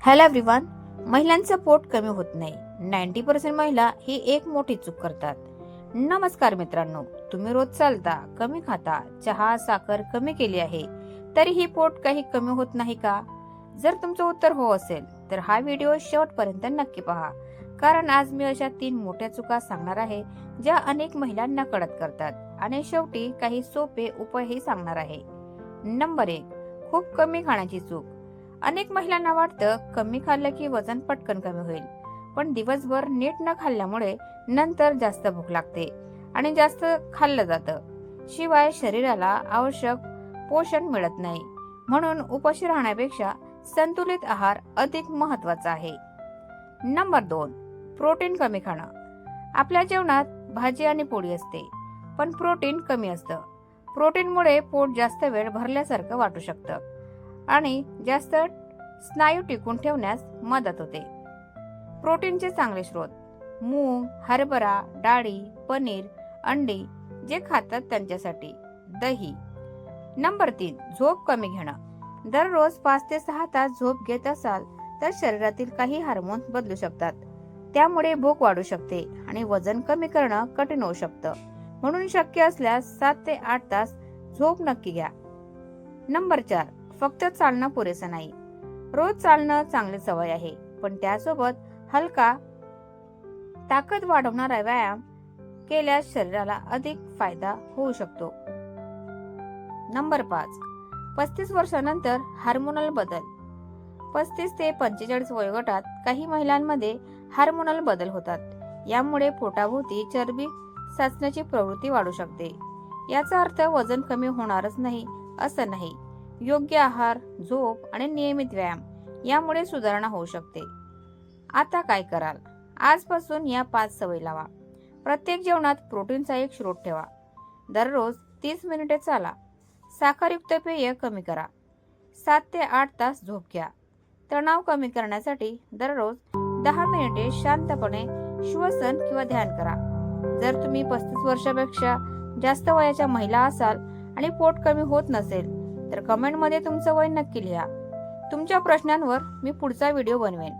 Hello everyone. महिलांचं पोट कमी होत नाही. 90% महिला ही एक मोठी चूक करतात. नमस्कार मित्रांनो, तुम्ही रोज चालता, कमी खाता, चहा साखर कमी केली आहे, तरीही पोट काही कमी होत नाही का? जर तुमचं उत्तर हो असेल तर हा व्हिडिओ शेवटपर्यंत नक्की पहा, कारण आज मी अशा 3 मोठ्या चुका सांगणार आहे ज्या अनेक महिलांना कळत करतात आणि शेवटी काही सोपे उपायही सांगणार आहे. नंबर 1, खूप कमी खाण्याची चूक. अनेक महिलांना वाटतं कमी खाल्लं की वजन पटकन कमी होईल, पण दिवसभर नीट न खाल्ल्यामुळे नंतर जास्त भूक लागते आणि जास्त खाल्लं जातं. शिवाय शरीराला आवश्यक पोषण मिळत नाही. म्हणून उपाशी राहण्यापेक्षा संतुलित आहार अधिक महत्वाचा आहे. नंबर 2, प्रोटीन कमी खाणं. आपल्या जेवणात भाजी आणि पोळी असते, पण प्रोटीन कमी असतं. प्रोटीनमुळे पोट जास्त वेळ भरल्यासारखं वाटू शकतं आणि जास्त स्नायू टिकून ठेवण्यास मदत होते. प्रोटीनचे चांगले स्रोत: मूग, हरभरा डाळी, पनीर, अंडी जे खातात त्यांच्यासाठी, दही. नंबर 3, झोप कमी घेणं. दररोज 5 ते 6 तास झोप घेत असाल तर शरीरातील काही हार्मोन्स बदलू शकतात. त्यामुळे भूक वाढू शकते आणि वजन कमी करणं कठीण होऊ शकतं. म्हणून शक्य असल्यास 7 ते 8 तास झोप नक्की घ्या. नंबर 4, फक्त चालणं पुरेसं नाही. रोज चालणं चांगली सवय आहे, पण त्यासोबत हलका ताकद वाढवणारा व्यायाम केल्यास शरीराला अधिक फायदा होऊ शकतो. नंबर 5, 35 वर्षानंतर हार्मोनल बदल. 35 ते 45 वयोगटात काही महिलांमध्ये हार्मोनल बदल होतात. यामुळे पोटाभोवती चरबी साचण्याची प्रवृत्ती वाढू शकते. याचा अर्थ वजन कमी होणारच नाही असं नाही. योग्य आहार, झोप आणि नियमित व्यायाम यामुळे सुधारणा होऊ शकते. आता काय कराल? आजपासून या 5 सवयी लावा. प्रत्येक जेवणात प्रोटीनचा एक स्रोत ठेवा. दररोज 30 मिनिटे चाला. साखरयुक्त पेय कमी करा. 7 ते 8 तास झोप घ्या. तणाव कमी करण्यासाठी दररोज 10 मिनिटे शांतपणे श्वसन किंवा ध्यान करा. जर तुम्ही 35 वर्षापेक्षा जास्त वयाच्या महिला असाल आणि पोट कमी होत नसेल तर कमेंटमध्ये तुमचं वय नक्की लिहा. तुमच्या प्रश्नांवर मी पुढचा व्हिडिओ बनवेन.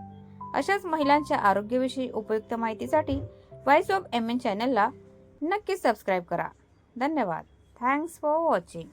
अशाच महिलांच्या आरोग्याविषयी उपयुक्त माहितीसाठी व्हॉइस ऑफ एमएन चॅनलला नक्की सबस्क्राईब करा. धन्यवाद. Thanks for watching.